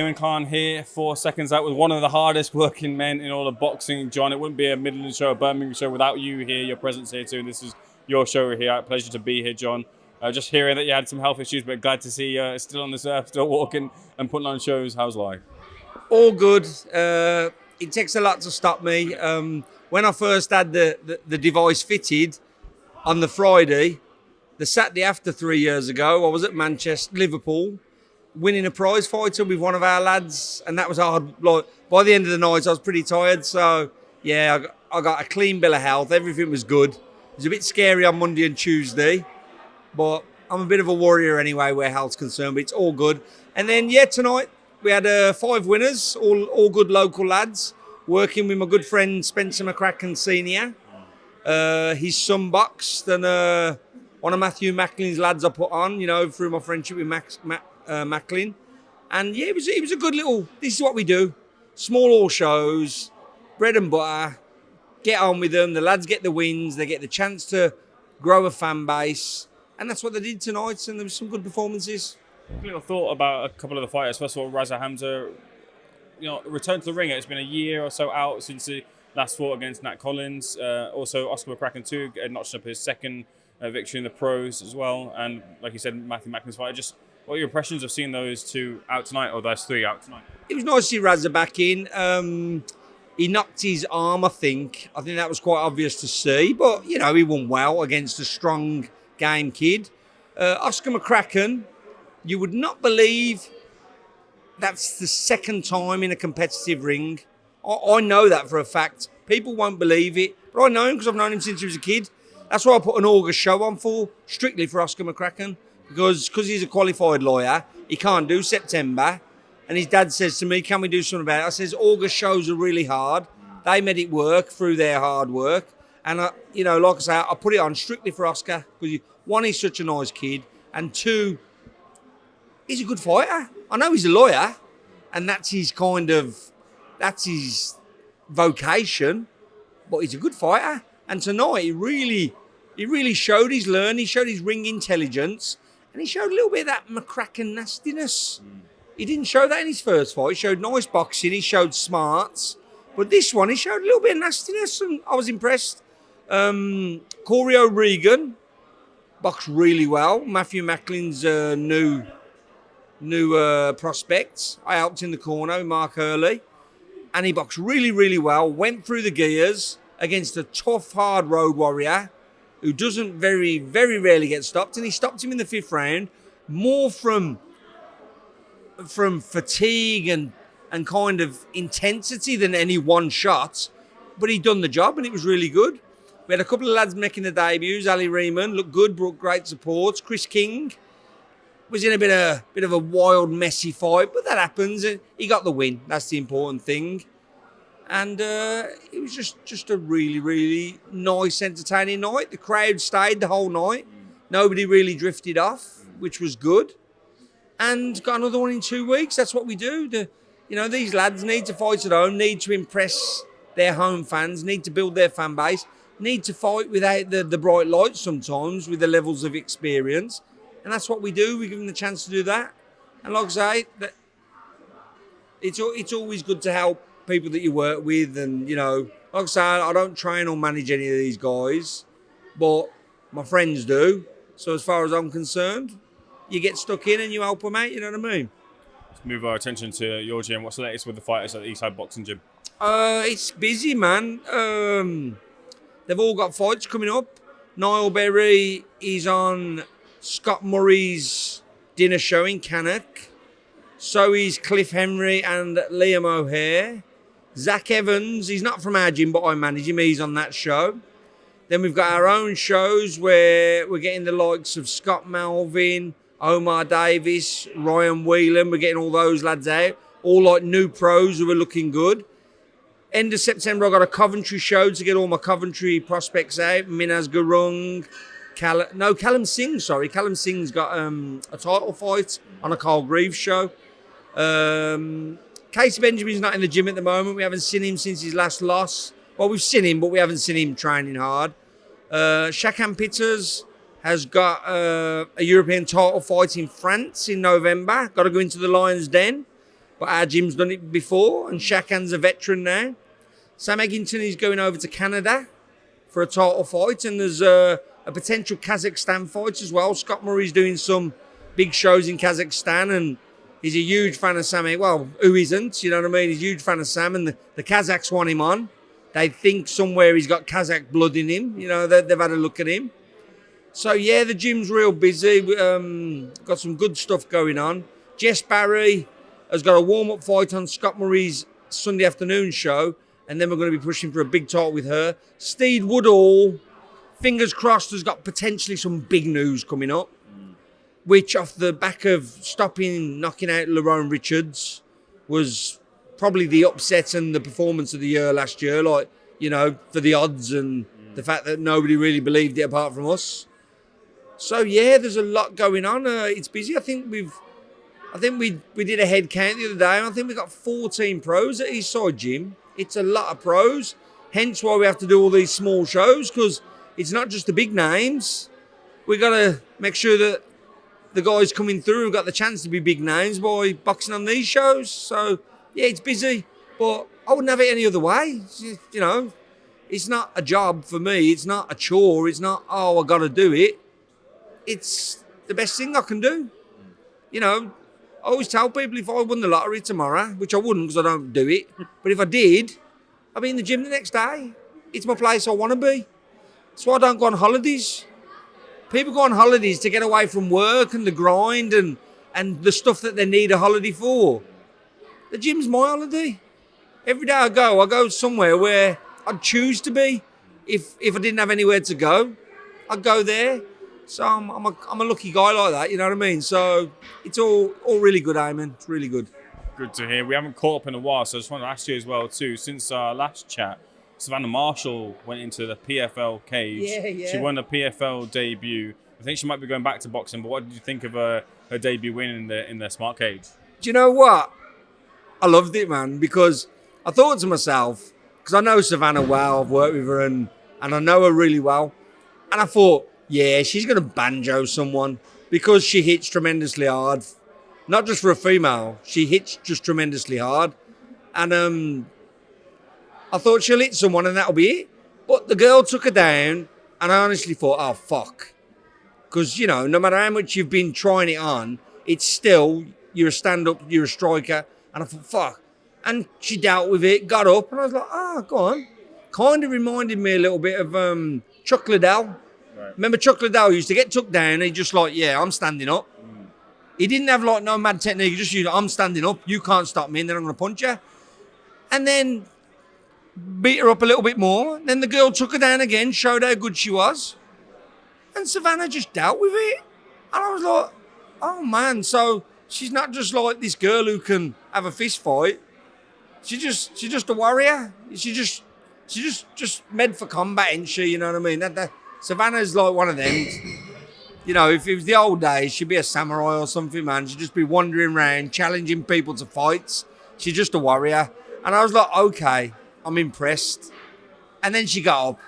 Damon Khan here for Seconds Out with one of the hardest working men in all of boxing. John, it wouldn't be a Midland show, a Birmingham show without you here, your presence here too. And this is your show here. Pleasure to be here, John. Just hearing that you had some health issues, but glad to see you still on the surf, still walking and putting on shows. How's life? All good. It takes a lot to stop me. When I first had the device fitted on the Friday, the Saturday after 3 years ago, I was at Manchester, Liverpool, winning a prize fighter with one of our lads, and that was hard. Like, by the end of the night, I was pretty tired. So, yeah, I got a clean bill of health. Everything was good. It was a bit scary on Monday and Tuesday, but I'm a bit of a warrior anyway where health's concerned, but it's all good. And then, yeah, tonight we had 5 winners, all good local lads, working with my good friend Spencer McCracken Sr. His son boxed, and one of Matthew Macklin's lads I put on, through my friendship with Macklin. And yeah, it was a good little, this is what we do. Small all shows, bread and butter, get on with them. The lads get the wins, they get the chance to grow a fan base. And that's what they did tonight, and there was some good performances. A little thought about a couple of the fighters. First of all, Raza Hamza, returned to the ring. It's been a year or so out since he last fought against Nat Collins. Also, Oscar McCracken too, notched up his second victory in the pros as well. And like you said, Matthew Macklin's fight. Just what are your impressions of seeing those two out tonight, or those 3 out tonight? It was nice to see Raza back in. He knocked his arm, I think. I think that was quite obvious to see. But, he won well against a strong game kid. Oscar McCracken, you would not believe that's the second time in a competitive ring. I know that for a fact. People won't believe it, but I know him because I've known him since he was a kid. That's why I put an August show on strictly for Oscar McCracken, because he's a qualified lawyer. He can't do September. And his dad says to me, can we do something about it? I says, August shows are really hard. They made it work through their hard work. And, like I say, I put it on strictly for Oscar because, 1, he's such a nice kid. And 2, he's a good fighter. I know he's a lawyer, and that's his vocation, but he's a good fighter. And tonight, he really showed his learning, he showed his ring intelligence, and he showed a little bit of that McCracken nastiness. He didn't show that in his first fight. He showed nice boxing, he showed smarts, but this one, he showed a little bit of nastiness, and I was impressed. Corey O'Regan boxed really well. Matthew Macklin's new prospects. I helped in the corner with Mark Hurley, and he boxed really, really well. Went through the gears against a tough, hard road warrior who doesn't very, very rarely get stopped, and he stopped him in the 5th round, more from fatigue and kind of intensity than any one shot, but he'd done the job, and it was really good. We had a couple of lads making their debuts. Ali Riemann looked good, brought great support. Chris King was in a bit of a wild, messy fight, but that happens. He got the win. That's the important thing. And it was just a really, really nice, entertaining night. The crowd stayed the whole night. Nobody really drifted off, which was good. And got another one in 2 weeks. That's what we do. These lads need to fight at home, need to impress their home fans, need to build their fan base, need to fight without the bright lights sometimes with the levels of experience. And that's what we do. We give them the chance to do that. And like I say, it's always good to help people that you work with. And, like I say, I don't train or manage any of these guys, but my friends do. So as far as I'm concerned, you get stuck in and you help them out, you know what I mean? Let's move our attention to your gym. What's the latest with the fighters at the Eastside Boxing Gym? It's busy, man. They've all got fights coming up. Niall Berry is on Scott Murray's dinner show in Cannock. So is Cliff Henry and Liam O'Hare. Zach Evans, he's not from our gym, but I manage him. He's on that show. Then we've got our own shows where we're getting the likes of Scott Melvin, Omar Davis, Ryan Whelan. We're getting all those lads out. All like new pros who are looking good. End of September, I got a Coventry show to get all my Coventry prospects out. Minaz Gurung, Callum Singh, sorry. Callum Singh's got a title fight on a Carl Greaves show. Casey Benjamin's not in the gym at the moment. We haven't seen him since his last loss. Well, we've seen him, but we haven't seen him training hard. Shakan Pitters has got a European title fight in France in November. Got to go into the Lions Den. but our gym's done it before, and Shakan's a veteran now. Sam Eggington is going over to Canada for a title fight, and there's a potential Kazakhstan fight as well. Scott Murray's doing some big shows in Kazakhstan, and he's a huge fan of Sam. Well, who isn't? You know what I mean? He's a huge fan of Sam, and the Kazakhs want him on. They think somewhere he's got Kazakh blood in him. You know, they've had a look at him. So, yeah, the gym's real busy. Got some good stuff going on. Jess Barry has got a warm-up fight on Scott Murray's Sunday afternoon show, and then we're going to be pushing for a big title with her. Steed Woodall, fingers crossed, has got potentially some big news coming up, which off the back of knocking out Lerone Richards was probably the upset and the performance of the year last year, like, you know, for the odds and the fact that nobody really believed it apart from us. So, yeah, there's a lot going on. It's busy. I think we did a head count the other day, and I think we've got 14 pros at Eastside Gym. It's a lot of pros, hence why we have to do all these small shows, because it's not just the big names. We've got to make sure that the guys coming through have got the chance to be big names by boxing on these shows. So, yeah, it's busy, but I wouldn't have it any other way. You know, it's not a job for me. It's not a chore. It's not, oh, I got to do it. It's the best thing I can do. You know, I always tell people if I won the lottery tomorrow, which I wouldn't because I don't do it, but if I did, I'd be in the gym the next day. It's my place I want to be. That's why I don't go on holidays. People go on holidays to get away from work and the grind and the stuff that they need a holiday for. The gym's my holiday. Every day I go somewhere where I'd choose to be. If I didn't have anywhere to go, I'd go there. So I'm a lucky guy like that, you know what I mean? So it's all really good, Eamon. It's really good. Good to hear. We haven't caught up in a while, so I just want to ask you as well too. Since our last chat, Savannah Marshall went into the PFL cage. Yeah. She won a PFL debut. I think she might be going back to boxing, but what did you think of her debut win in the smart cage? Do you know what? I loved it, man, because I thought to myself, because I know Savannah well, I've worked with her and I know her really well, and I thought, yeah, she's going to banjo someone because she hits tremendously hard. Not just for a female, she hits just tremendously hard. And I thought she'll hit someone and that'll be it. But the girl took her down and I honestly thought, oh, fuck. Because, you know, no matter how much you've been trying it on, it's still, you're a stand-up, you're a striker. And I thought, fuck. And she dealt with it, got up, and I was like, go on. Kind of reminded me a little bit of Chuck Liddell. Right. Remember Chuck Liddell used to get took down and he just like, yeah, I'm standing up. He didn't have like no mad technique, he just used, I'm standing up, you can't stop me, and then I'm going to punch you. And then beat her up a little bit more. Then the girl took her down again, showed how good she was. And Savannah just dealt with it. And I was like, oh man, so she's not just like this girl who can have a fist fight. She's just a warrior. She's just meant for combat, ain't she? You know what I mean? That Savannah's like one of them. You know, if it was the old days, she'd be a samurai or something, man. She'd just be wandering around, challenging people to fights. She's just a warrior. And I was like, okay, I'm impressed. And then she got up.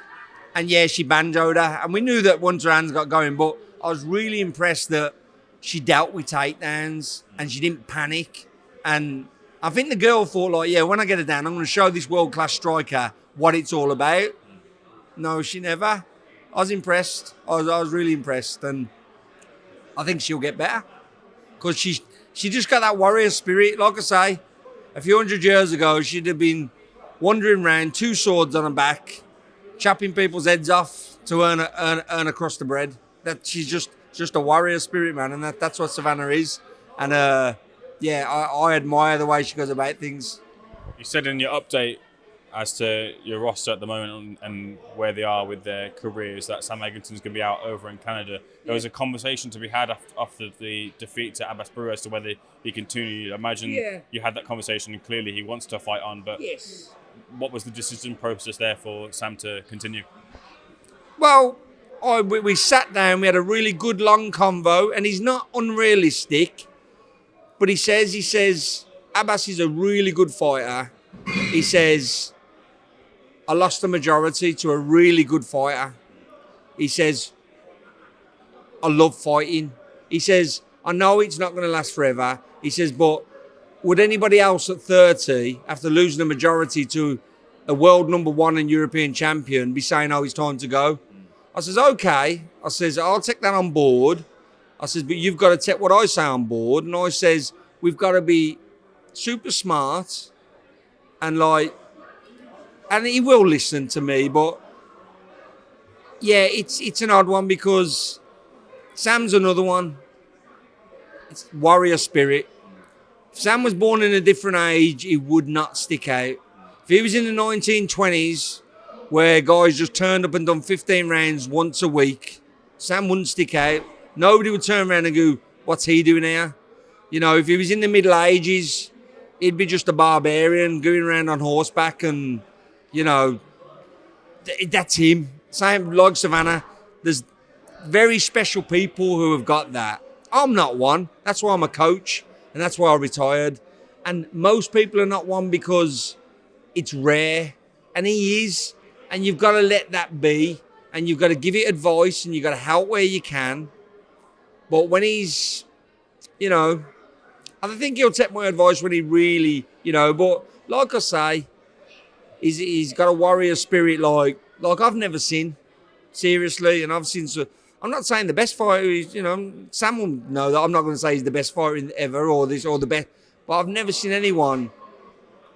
And yeah, she banjoed her. And we knew that once her hands got going, but I was really impressed that she dealt with takedowns and she didn't panic. And I think the girl thought, like, yeah, when I get her down, I'm going to show this world-class striker what it's all about. No, she never. I was impressed. I was really impressed. And I think she'll get better. Because she just got that warrior spirit. Like I say, a few hundred years ago, she'd have been wandering around, 2 swords on her back, chopping people's heads off to earn a crust of bread. That she's just a warrior spirit, man, and that's what Savannah is. And yeah, I admire the way she goes about things. You said in your update as to your roster at the moment and where they are with their careers that Sam Eggington's going to be out over in Canada. There was a conversation to be had after the defeat to Abbas Brewer as to whether he continued. I imagine you had that conversation and clearly he wants to fight on, but yes. What was the decision process there for Sam to continue? Well, we sat down, we had a really good long convo, and he's not unrealistic, but he says, Abbas is a really good fighter. He says, I lost the majority to a really good fighter. He says, I love fighting. He says, I know it's not going to last forever. He says, but would anybody else at 30, after losing a majority to a world number 1 and European champion, be saying, oh, it's time to go? I says, okay. I says, I'll take that on board. I says, but you've got to take what I say on board. And I says, we've got to be super smart and and he will listen to me, but yeah, it's an odd one because Sam's another one. It's warrior spirit. If Sam was born in a different age, he would not stick out. If he was in the 1920s, where guys just turned up and done 15 rounds once a week, Sam wouldn't stick out. Nobody would turn around and go, what's he doing here? You know, if he was in the Middle Ages, he'd be just a barbarian going around on horseback and, you know, that's him. Same like Savannah. There's very special people who have got that. I'm not one. That's why I'm a coach, and that's why I retired. And most people are not one because it's rare, and he is. And you've got to let that be, and you've got to give it advice, and you've got to help where you can. But when he's, you know, I think he'll take my advice when he really, you know, but like I say, he's got a warrior spirit like I've never seen, seriously. And I've seen, so I'm not saying the best fighter is, you know, Sam will know that I'm not going to say he's the best fighter ever or the best, but I've never seen anyone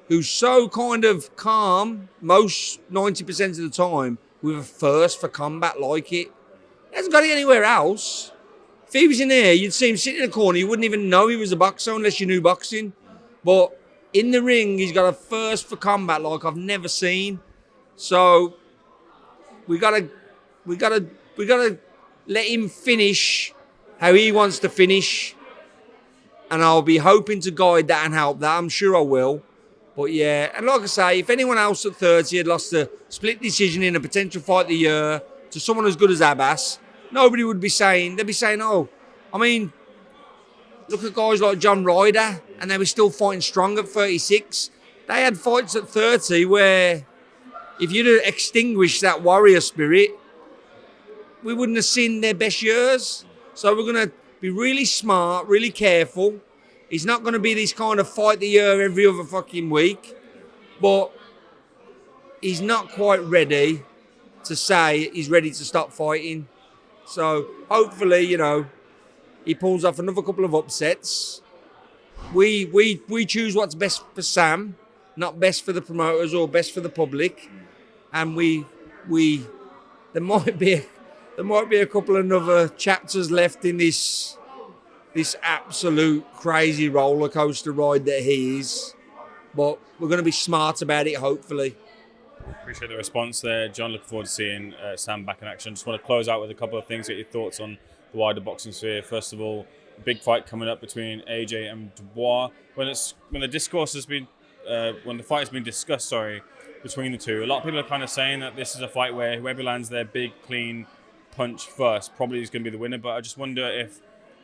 who's so kind of calm most 90% of the time with a thirst for combat like it. He hasn't got it anywhere else. If he was in there, you'd see him sitting in a corner. You wouldn't even know he was a boxer unless you knew boxing. But in the ring, he's got a thirst for combat like I've never seen. So we gotta let him finish how he wants to finish. And I'll be hoping to guide that and help that. I'm sure I will. But yeah, and like I say, if anyone else at 30 had lost a split decision in a potential fight of the year to someone as good as Abbas, nobody would be saying, they'd be saying, oh, I mean, look at guys like John Ryder, and they were still fighting strong at 36. They had fights at 30 where if you'd have extinguished that warrior spirit, we wouldn't have seen their best years. So we're going to be really smart, really careful. He's not going to be this kind of fight the year every other fucking week, but he's not quite ready to say he's ready to stop fighting. So hopefully, you know, he pulls off another couple of upsets. We choose what's best for Sam, not best for the promoters or best for the public. And there might be a couple of other chapters left in this absolute crazy roller coaster ride that he is. But we're going to be smart about it, hopefully. Appreciate the response there, John. Looking forward to seeing Sam back in action. Just want to close out with a couple of things, get your thoughts on the wider boxing sphere. First of all, a big fight coming up between AJ and Dubois. When the fight has been discussed, between the two, a lot of people are kind of saying that this is a fight where whoever lands their big, clean punch first probably is going to be the winner. But I just wonder if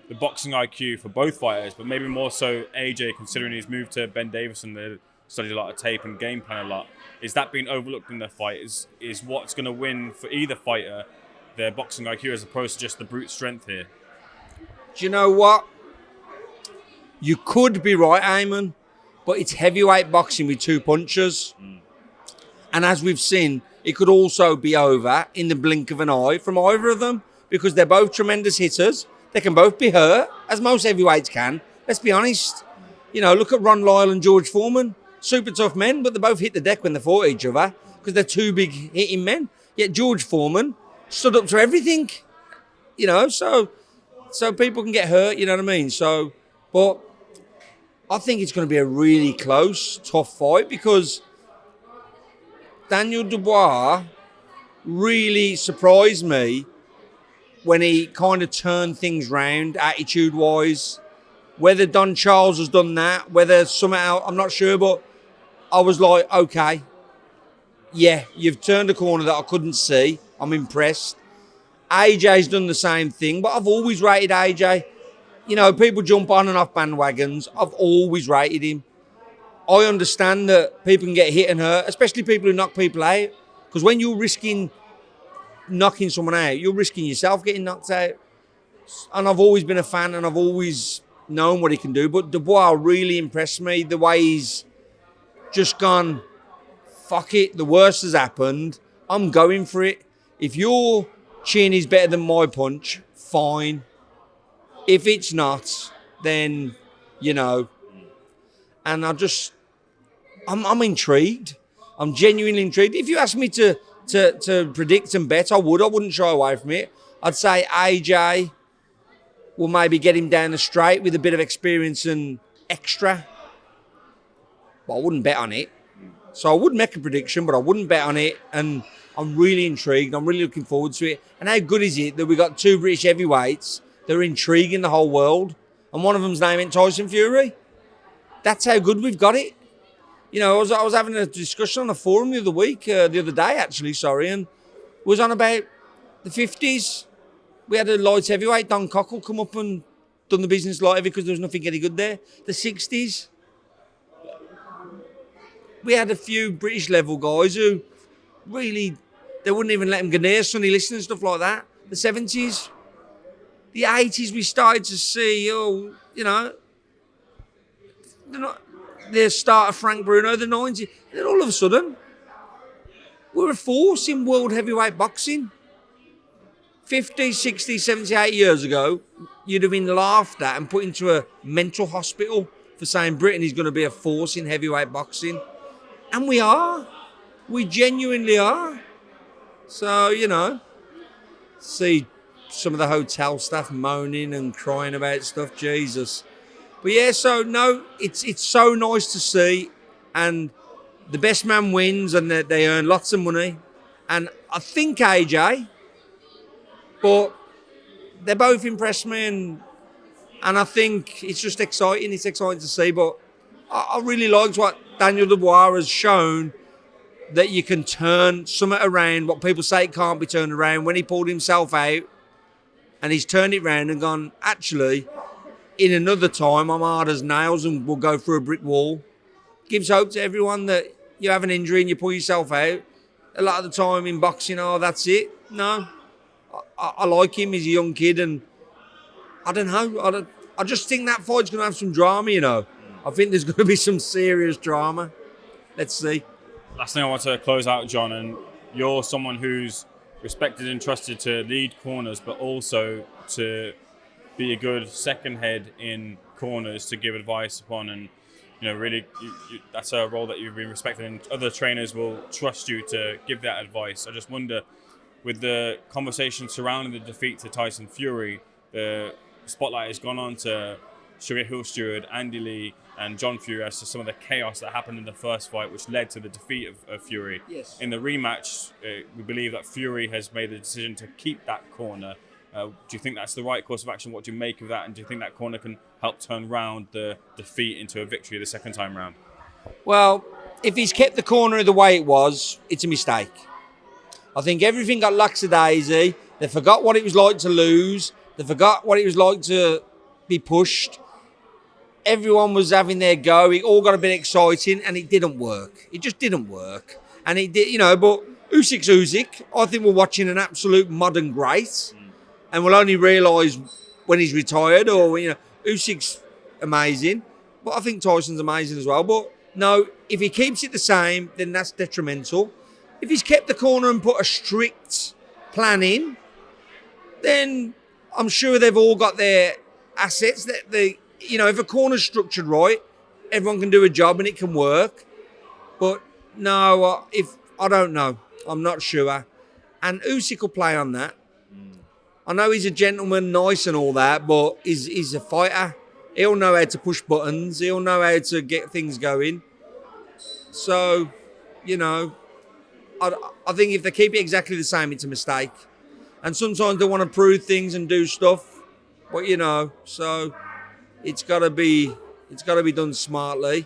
the boxing IQ for both fighters, but maybe more so AJ, considering he's moved to Ben Davison, they studied a lot of tape and game plan a lot. Is that being overlooked in the fight? Is what's going to win for either fighter their boxing IQ as opposed to just the brute strength here? Do you know what? You could be right, Eamon, but it's heavyweight boxing with two punchers. And as we've seen, it could also be over in the blink of an eye from either of them because they're both tremendous hitters. They can both be hurt, as most heavyweights can. Let's be honest. You know, look at Ron Lyle and George Foreman. Super tough men, but they both hit the deck when they fought each other because they're two big hitting men. Yet George Foreman stood up to everything, you know, so people can get hurt, you know what I mean? So, but I think it's going to be a really close, tough fight because Daniel Dubois really surprised me when he kind of turned things round attitude-wise. Whether Don Charles has done that, whether somehow, I'm not sure, but I was like, okay, yeah, you've turned a corner that I couldn't see. I'm impressed. AJ's done the same thing, but I've always rated AJ. You know, people jump on and off bandwagons. I've always rated him. I understand that people can get hit and hurt, especially people who knock people out. Because when you're risking knocking someone out, you're risking yourself getting knocked out. And I've always been a fan, and I've always known what he can do. But Dubois really impressed me. The way he's just gone, fuck it, the worst has happened. I'm going for it. If your chin is better than my punch, fine. If it's not, then, and I'm intrigued. I'm genuinely intrigued. If you asked me to predict and bet, I wouldn't shy away from it. I'd say AJ will maybe get him down the straight with a bit of experience and extra. But I wouldn't bet on it. So I would make a prediction, but I wouldn't bet on it. And I'm really intrigued. I'm really looking forward to it. And how good is it that we got 2 British heavyweights that are intriguing the whole world? And one of them's named Tyson Fury. That's how good we've got it. I was having a discussion on a forum the other day actually, and was on about the 50s. We had a light heavyweight, Don Cockle, come up and done the business light heavy because there was nothing any good there. The 60s. We had a few British level guys who really, they wouldn't even let him go near Sonny Liston and stuff like that. The 70s. The 80s we started to see, the start of Frank Bruno, the 90s. Then all of a sudden, we're a force in world heavyweight boxing. 50, 60, 70, 80 years ago, you'd have been laughed at and put into a mental hospital for saying Britain is going to be a force in heavyweight boxing. And we are. We genuinely are. So, see some of the hotel staff moaning and crying about stuff, Jesus. But yeah, so no, it's so nice to see, and the best man wins, and they earn lots of money, and I think AJ, but they both impressed me, and I think it's just exciting. It's exciting to see, but I really liked what Daniel Dubois has shown, that you can turn something around. What people say it can't be turned around. When he pulled himself out, and he's turned it around and gone, actually, in another time, I'm hard as nails and will go through a brick wall. Gives hope to everyone that you have an injury and you pull yourself out. A lot of the time in boxing, that's it. No. I like him. He's a young kid, and I don't know. I just think that fight's going to have some drama, I think there's going to be some serious drama. Let's see. Last thing I want to close out, John, and you're someone who's respected and trusted to lead corners, but also to be a good second head in corners to give advice upon, and really that's a role that you've been respected, and other trainers will trust you to give that advice. I just wonder, with the conversation surrounding the defeat to Tyson Fury, the spotlight has gone on to SugarHill Steward, Andy Lee and Jon Fury as to some of the chaos that happened in the first fight, which led to the defeat of Fury. Yes. In the rematch, we believe that Fury has made the decision to keep that corner. Do you think that's the right course of action? What do you make of that? And do you think that corner can help turn round the defeat into a victory the second time round? Well, if he's kept the corner the way it was, it's a mistake. I think everything got lackadaisy. They forgot what it was like to lose. They forgot what it was like to be pushed. Everyone was having their go. It all got a bit exciting, and it didn't work. It just didn't work. And it did, but Usyk's Usyk. I think we're watching an absolute modern great. And we'll only realise when he's retired, or Usyk's amazing, but I think Tyson's amazing as well. But no, if he keeps it the same, then that's detrimental. If he's kept the corner and put a strict plan in, then I'm sure they've all got their assets. That if a corner's structured right, everyone can do a job and it can work. But no, I don't know, I'm not sure. And Usyk will play on that. I know he's a gentleman, nice and all that, but he's a fighter. He'll know how to push buttons. He'll know how to get things going. So, I think if they keep it exactly the same, it's a mistake. And sometimes they want to prove things and do stuff, but so it's got to be done smartly.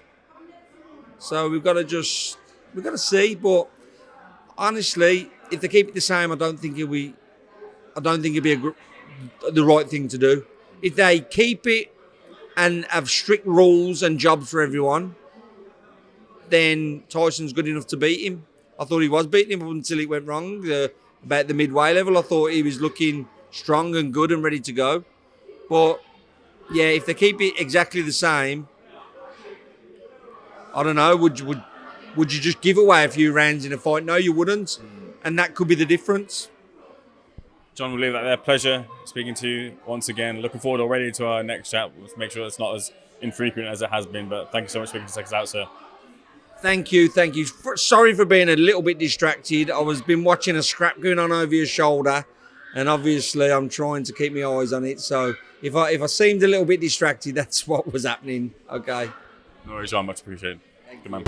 So we've got to see. But honestly, if they keep it the same, I don't think it'd be the right thing to do. If they keep it and have strict rules and jobs for everyone, then Tyson's good enough to beat him. I thought he was beating him until it went wrong. About the midway level, I thought he was looking strong and good and ready to go. But Yeah, if they keep it exactly the same, I don't know. Would you just give away a few rounds in a fight? No, you wouldn't, and that could be the difference. John, we'll leave that there. Pleasure speaking to you once again. Looking forward already to our next chat. We'll make sure it's not as infrequent as it has been. But thank you so much for speaking to SecondsOut, sir. Thank you. Sorry for being a little bit distracted. I was been watching a scrap going on over your shoulder, and obviously I'm trying to keep my eyes on it. So if I seemed a little bit distracted, that's what was happening. Okay. No worries, John. Much appreciated. Good man.